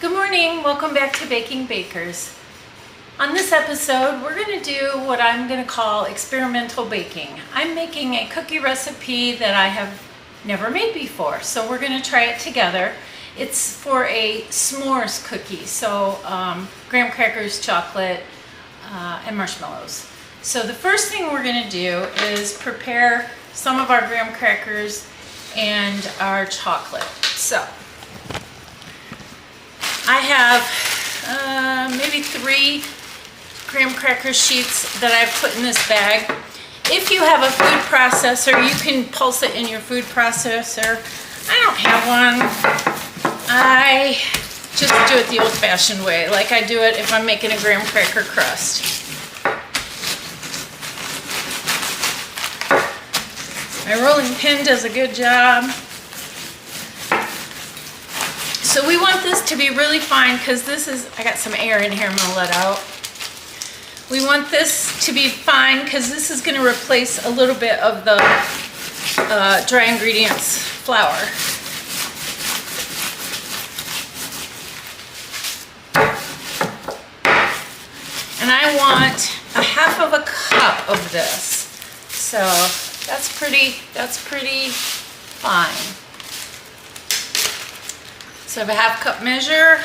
Good morning, welcome back to Baking Bakers. On this episode, we're going to do what I'm going to call experimental baking. I'm making a cookie recipe that I have never made before, so we're going to try it together. It's for a s'mores cookie, so graham crackers, chocolate, and marshmallows. So the first thing we're going to do is prepare some of our graham crackers and our chocolate. So I have maybe 3 graham cracker sheets that I've put in this bag. If you have a food processor, you can pulse it in your food processor. I don't have one. I just do it the old-fashioned way, like I do it if I'm making a graham cracker crust. My rolling pin does a good job. So we want this to be really fine because this is, I got some air in here I'm gonna let out. We want this to be fine because this is gonna replace a little bit of the dry ingredients flour. And I want a half of a cup of this. So that's pretty fine. So I have a half cup measure.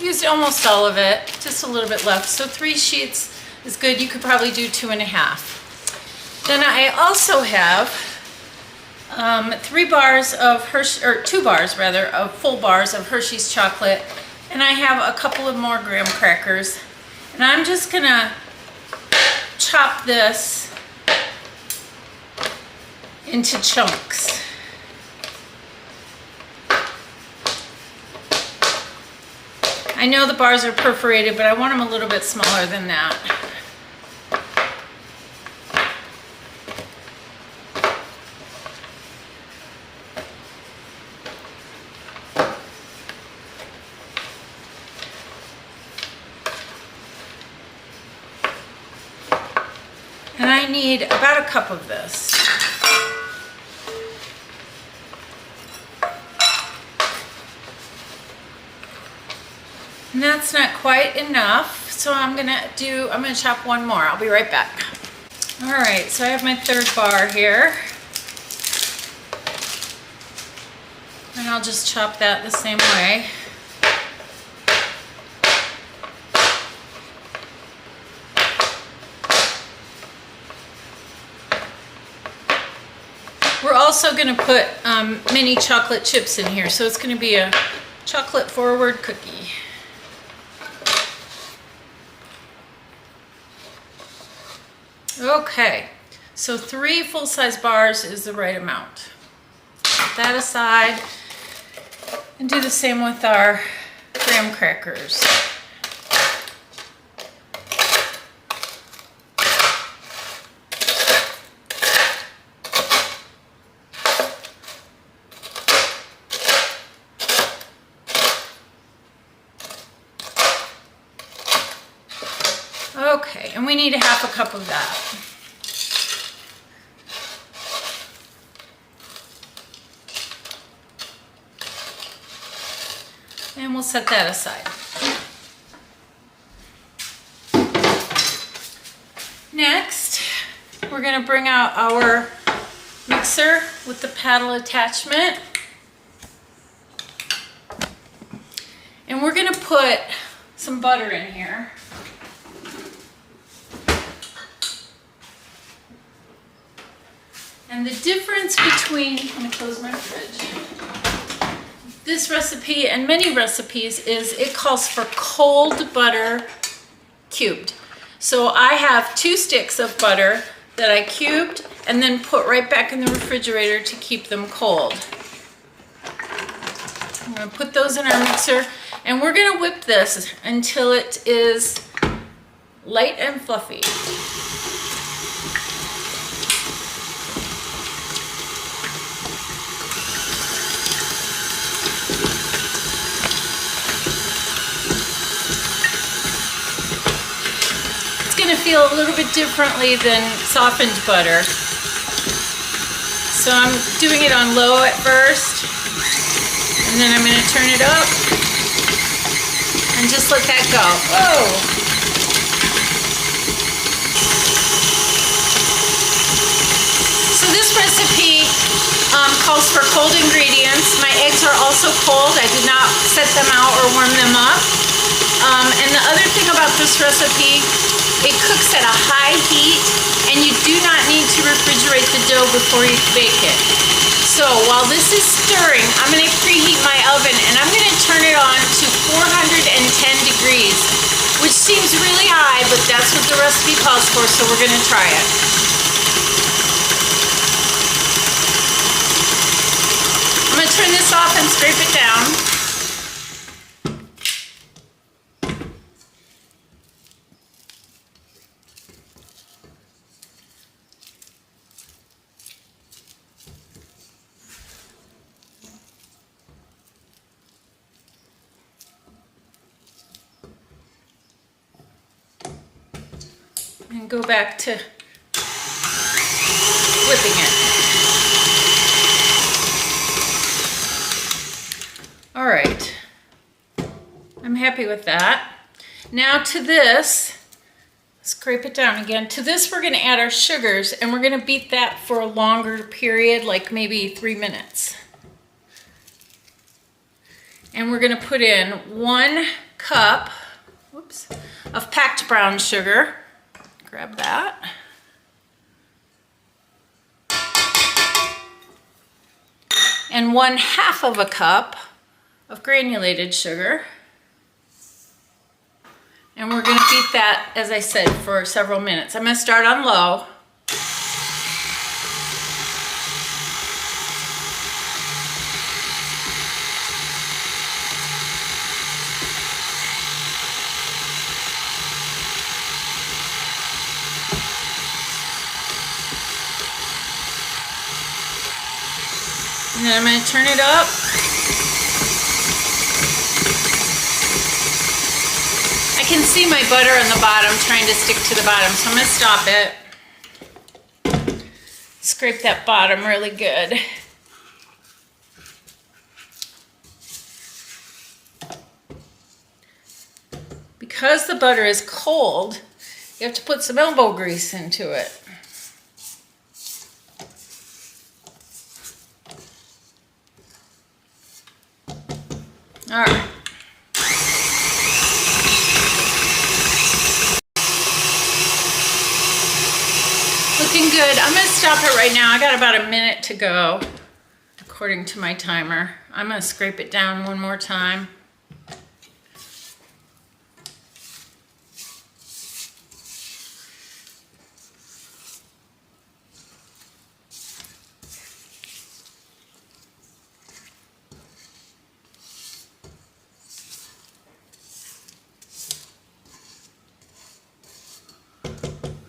Used almost all of it, just a little bit left. So 3 sheets is good. You could probably do 2.5. Then I also have 3 bars of Hershey, or 2 bars rather, of full bars of Hershey's chocolate. And I have a couple of more graham crackers. And I'm just gonna chop this into chunks. I know the bars are perforated, but I want them a little bit smaller than that. And I need about a cup of this. And that's not quite enough, so I'm gonna chop one more. I'll be right back. All right, so I have my 3rd bar here. And I'll just chop that the same way. We're also going to put mini chocolate chips in here, so it's going to be a chocolate forward cookie. Okay, so 3 full-size bars is the right amount. Put that aside and do the same with our graham crackers. Okay, and we need a half a cup of that. And we'll set that aside. Next, we're going to bring out our mixer with the paddle attachment. And we're going to put some butter in here. And the difference between, let me close my fridge, this recipe and many recipes is it calls for cold butter cubed. So I have 2 sticks of butter that I cubed and then put right back in the refrigerator to keep them cold. I'm going to put those in our mixer and we're going to whip this until it is light and fluffy. it's going to feel a little bit differently than softened butter. So I'm doing it on low at first, and then I'm going to turn it up and just let that go. Whoa! So this recipe calls for cold ingredients. My eggs are also cold. I did not set them out or warm them up. And the other thing about this recipe, it cooks at a high heat, and you do not need to refrigerate the dough before you bake it. So while this is stirring, I'm going to preheat my oven, and I'm going to turn it on to 410 degrees, which seems really high, but that's what the recipe calls for, so we're going to try it. I'm going to turn this off and scrape it down. And go back to flipping it. All right, I'm happy with that. Now to this, scrape it down again. To this, we're gonna add our sugars, and we're gonna beat that for a longer period, like maybe 3 minutes. And we're gonna put in 1 cup, of packed brown sugar. Grab that. And 1/2 of a cup of granulated sugar. And we're going to beat that, as I said, for several minutes. I'm going to start on low. And then I'm going to turn it up. I can see my butter on the bottom trying to stick to the bottom, so I'm going to stop it. Scrape that bottom really good. Because the butter is cold, you have to put some elbow grease into it. All right. Looking good. I'm going to stop it right now. I got about a minute to go, according to my timer. I'm going to scrape it down one more time.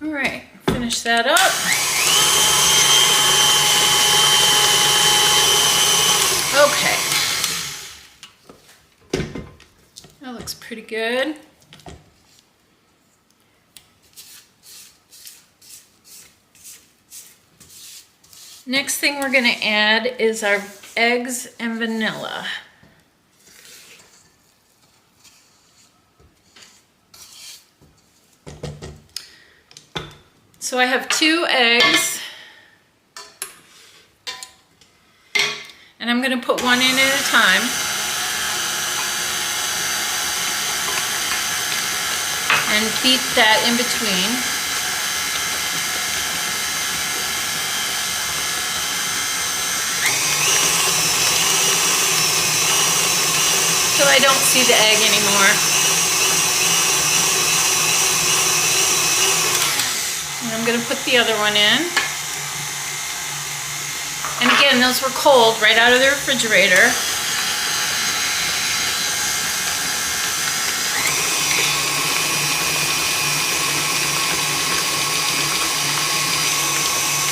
All right, finish that up. Okay. That looks pretty good. Next thing we're going to add is our eggs and vanilla. So I have 2 eggs, and I'm going to put one in at a time. And beat that in between. So I don't see the egg anymore. I'm going to put the other one in. And again, those were cold right out of the refrigerator.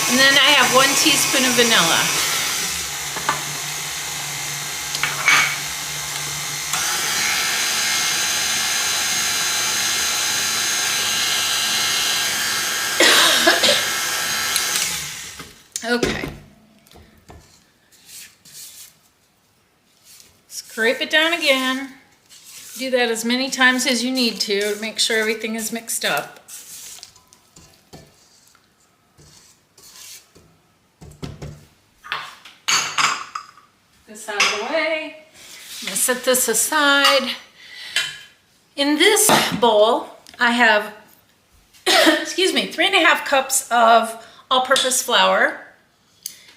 And then I have 1 teaspoon of vanilla. Okay. Scrape it down again. Do that as many times as you need to make sure everything is mixed up. This out of the way. I'm going to set this aside. In this bowl, I have, excuse me, 3½ cups of all-purpose flour.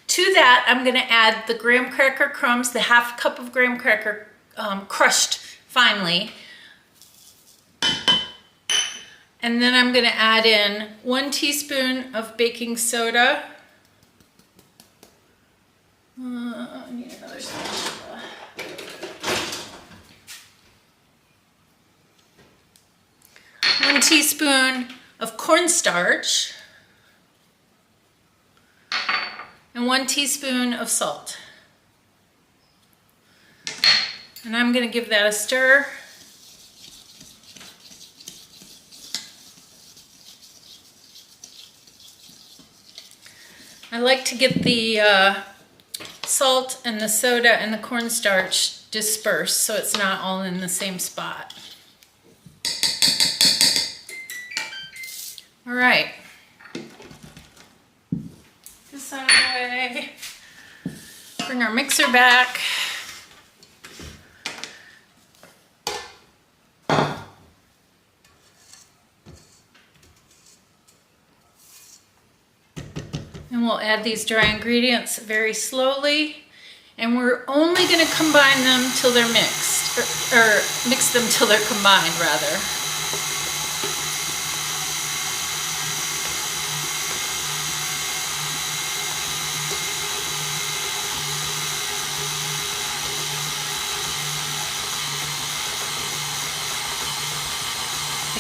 To that, I'm going to add the graham cracker crumbs, the ½ cup of graham cracker crushed finely. And then I'm going to add in 1 teaspoon of baking soda. I need another spatula. One teaspoon of cornstarch. And 1 teaspoon of salt. And I'm going to give that a stir. I like to get the salt and the soda and the cornstarch dispersed so it's not all in the same spot. All right. This out of the way. Bring our mixer back. And we'll add these dry ingredients very slowly. And we're only going to combine them till they're mixed, or mix them till they're combined, rather.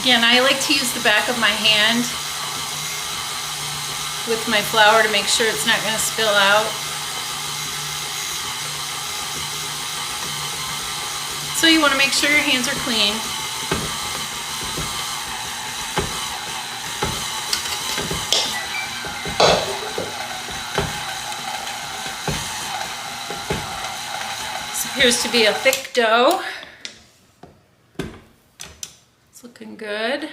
Again, I like to use the back of my hand with my flour to make sure it's not going to spill out. So you want to make sure your hands are clean. This appears to be a thick dough. It's looking good.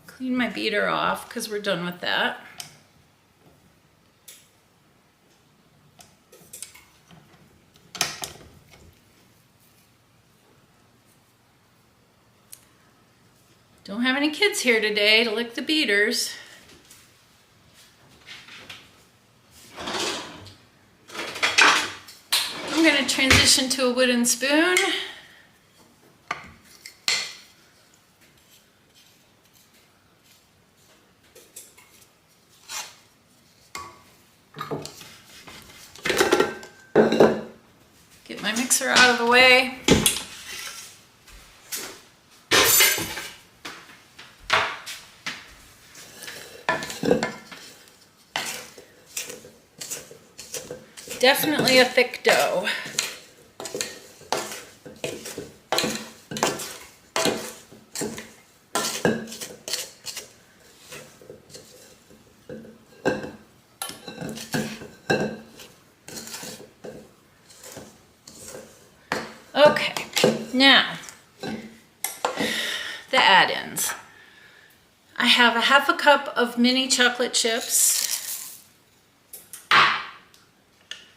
Clean my beater off because we're done with that. Don't have any kids here today to lick the beaters. I'm going to transition to a wooden spoon. Get my mixer out of the way. Definitely a thick dough. Okay, now the add-ins. I have a ½ cup of mini chocolate chips,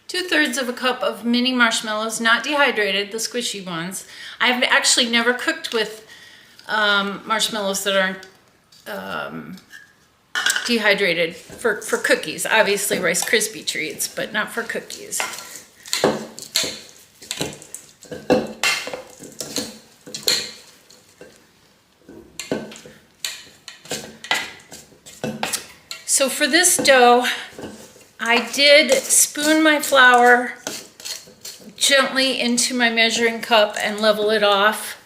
2/3 of a cup of mini marshmallows, not dehydrated, the squishy ones. I've actually never cooked with marshmallows that aren't dehydrated for cookies. Obviously Rice Krispie treats, but not for cookies. So for this dough, I did spoon my flour gently into my measuring cup and level it off.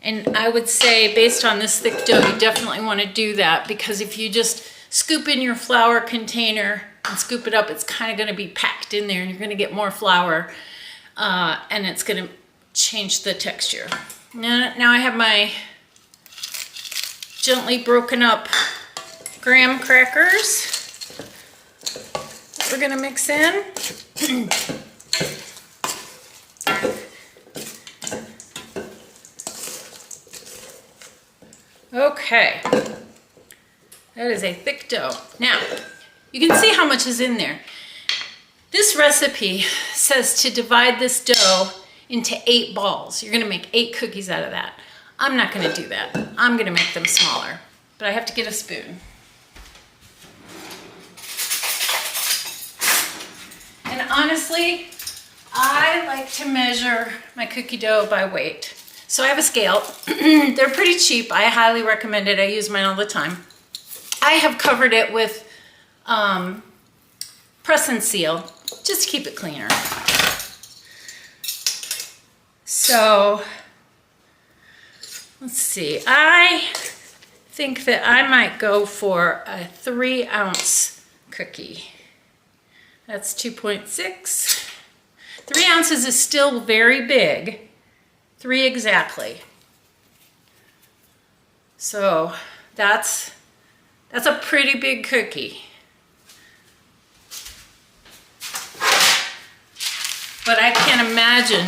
And I would say, based on this thick dough, you definitely want to do that, because if you just scoop in your flour container and scoop it up, it's kind of going to be packed in there and you're going to get more flour and it's going to change the texture. Now I have my gently broken up graham crackers that we're gonna mix in. Okay, that is a thick dough. Now, you can see how much is in there. This recipe says to divide this dough into 8 balls. You're gonna make 8 cookies out of that. I'm not gonna do that. I'm gonna make them smaller, but I have to get a spoon. And honestly, I like to measure my cookie dough by weight. So I have a scale. They're pretty cheap. I highly recommend it. I use mine all the time. I have covered it with press and seal, just to keep it cleaner. So, let's see. I think that I might go for a 3-ounce cookie. That's 2.6. 3 ounces is still very big. 3 exactly. So that's a pretty big cookie. But I can't imagine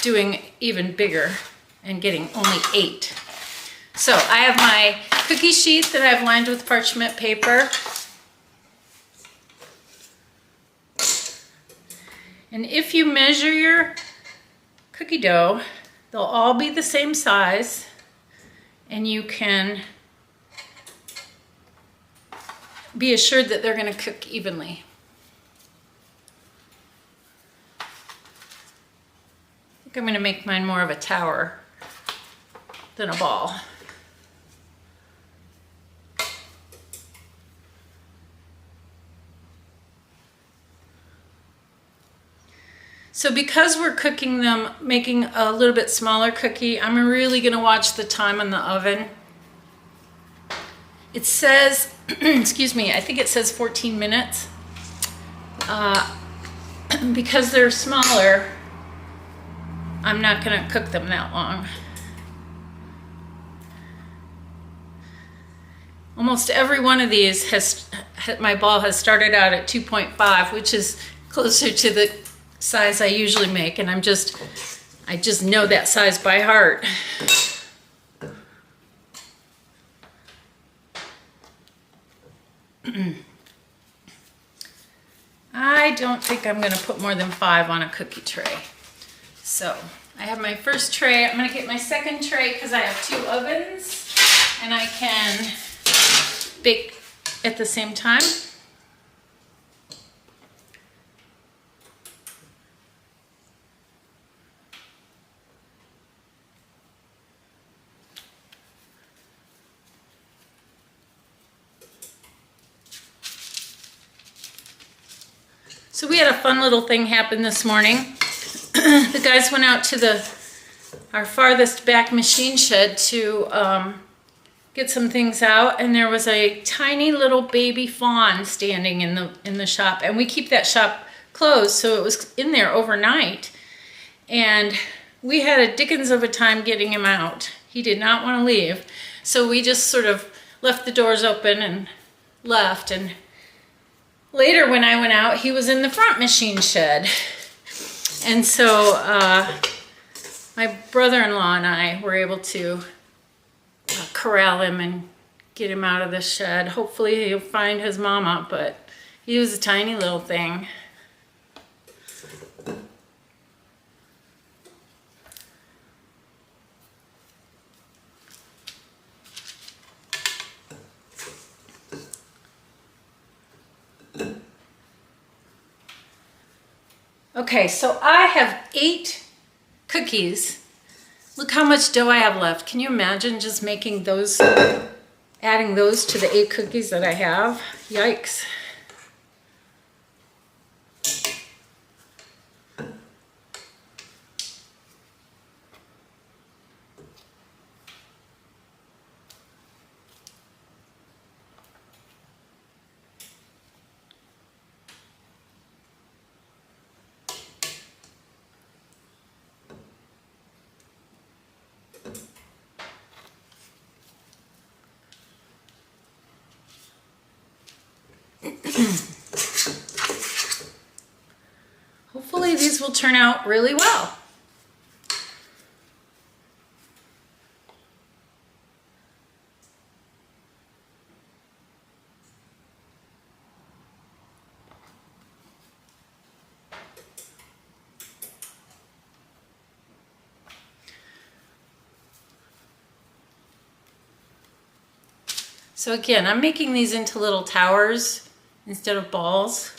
doing even bigger and getting only 8. So I have my cookie sheet that I've lined with parchment paper. And if you measure your cookie dough, they'll all be the same size, and you can be assured that they're going to cook evenly. I think I'm going to make mine more of a tower than a ball. So because we're cooking them, making a little bit smaller cookie, I'm really going to watch the time in the oven. It says, excuse me, I think it says 14 minutes. Because they're smaller, I'm not going to cook them that long. Almost every one of these my ball has started out at 2.5, which is closer to the size I usually make, and I just know that size by heart. I don't think I'm going to put more than 5 on a cookie tray. So I have my first tray. I'm going to get my second tray because I have 2 ovens and I can bake at the same time. So we had a fun little thing happen this morning. The guys went out to our farthest back machine shed to get some things out, and there was a tiny little baby fawn standing in the shop, and we keep that shop closed, so it was in there overnight, and we had a dickens of a time getting him out. He did not want to leave, so we just sort of left the doors open and left, and later when I went out, he was in the front machine shed. And so my brother-in-law and I were able to corral him and get him out of the shed. Hopefully he'll find his mama, but he was a tiny little thing. Okay, so I have 8 cookies. Look how much dough I have left. Can you imagine just making those, adding those to the 8 cookies that I have? Yikes. Hopefully these will turn out really well. So again, I'm making these into little towers instead of balls.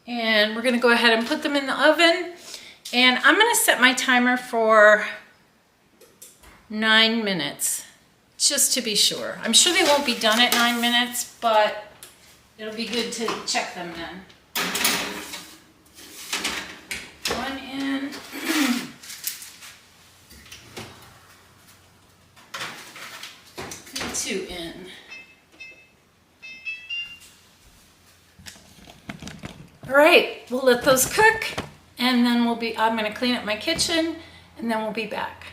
And we're gonna go ahead and put them in the oven. And I'm gonna set my timer for 9 minutes, just to be sure. I'm sure they won't be done at 9 minutes, but it'll be good to check them then. One in. And 2 in. All right, we'll let those cook, and then I'm gonna clean up my kitchen, and then we'll be back.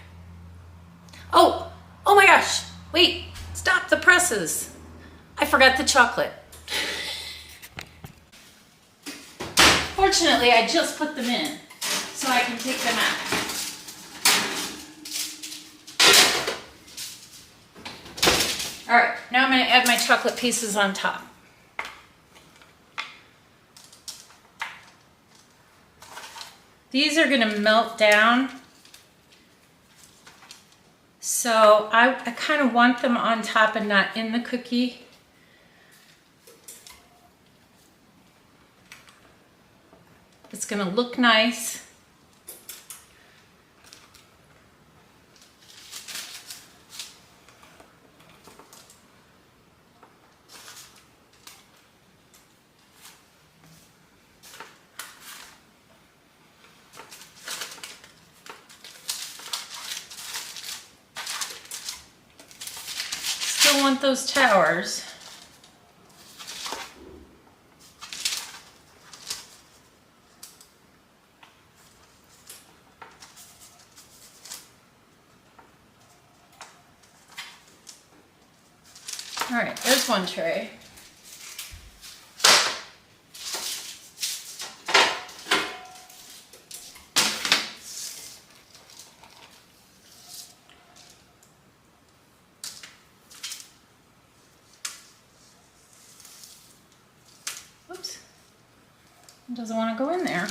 Oh my gosh, wait, stop the presses. I forgot the chocolate. Fortunately, I just put them in, so I can take them out. All right, now I'm gonna add my chocolate pieces on top. These are gonna melt down. So I kind of want them on top and not in the cookie. It's gonna look nice. Still want those towers. All right, there's one tray. Oops, it doesn't want to go in there.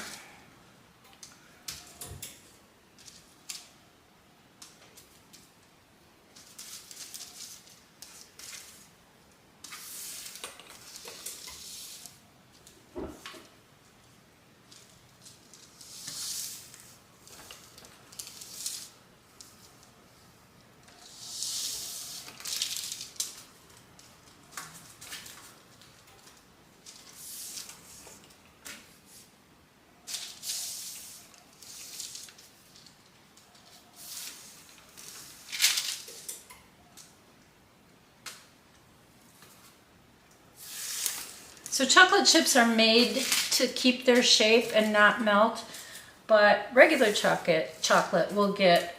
So chocolate chips are made to keep their shape and not melt, but regular chocolate will get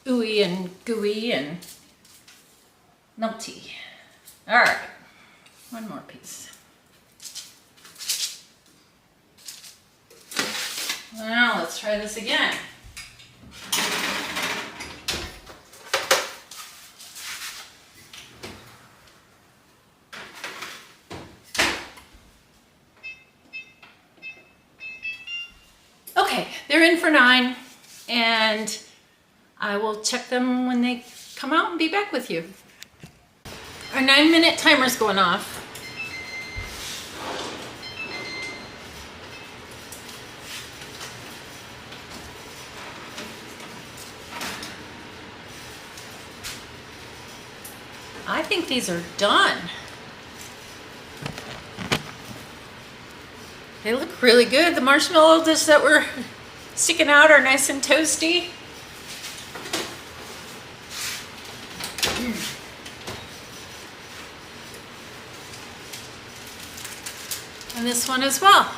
ooey and gooey and melty. All right, one more piece. Now let's try this again. Okay, they're in for 9, and I will check them when they come out and be back with you. Our 9-minute timer's going off. I think these are done. They look really good. The marshmallows that were sticking out are nice and toasty. And this one as well.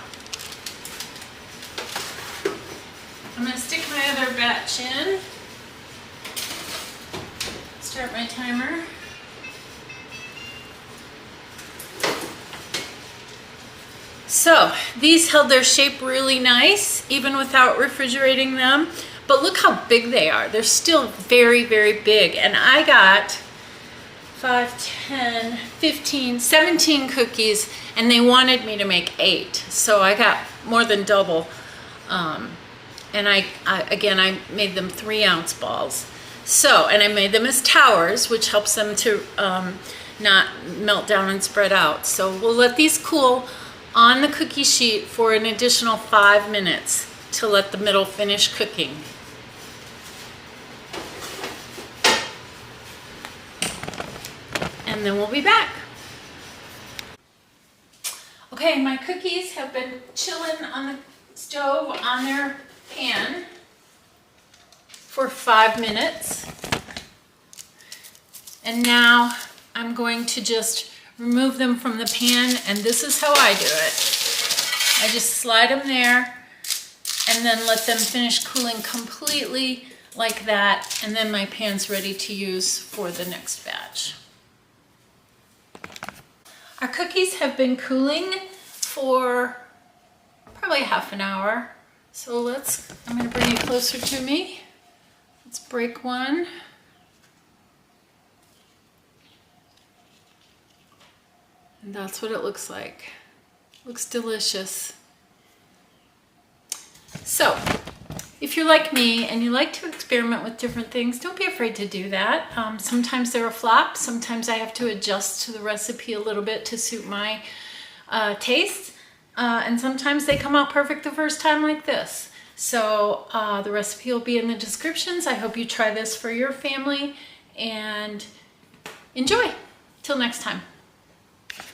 I'm going to stick my other batch in. start my timer. So these held their shape really nice, even without refrigerating them. But look how big they are. They're still very, very big. And I got 5, 10, 15, 17 cookies, and they wanted me to make 8. So I got more than double. And I made them 3-ounce balls. So, and I made them as towers, which helps them to not melt down and spread out. So we'll let these cool on the cookie sheet for an additional 5 minutes to let the middle finish cooking. And then we'll be back. Okay, my cookies have been chilling on the stove on their pan for 5 minutes. And now I'm going to just remove them from the pan, and this is how I do it. I just slide them there and then let them finish cooling completely like that, and then my pan's ready to use for the next batch. Our cookies have been cooling for probably half an hour. So I'm going to bring it closer to me. Let's break one. And that's what it looks like. Looks delicious. So, if you're like me and you like to experiment with different things, don't be afraid to do that. Sometimes they're a flop. Sometimes I have to adjust to the recipe a little bit to suit my taste. And sometimes they come out perfect the first time like this. So the recipe will be in the descriptions. I hope you try this for your family and enjoy. Till next time.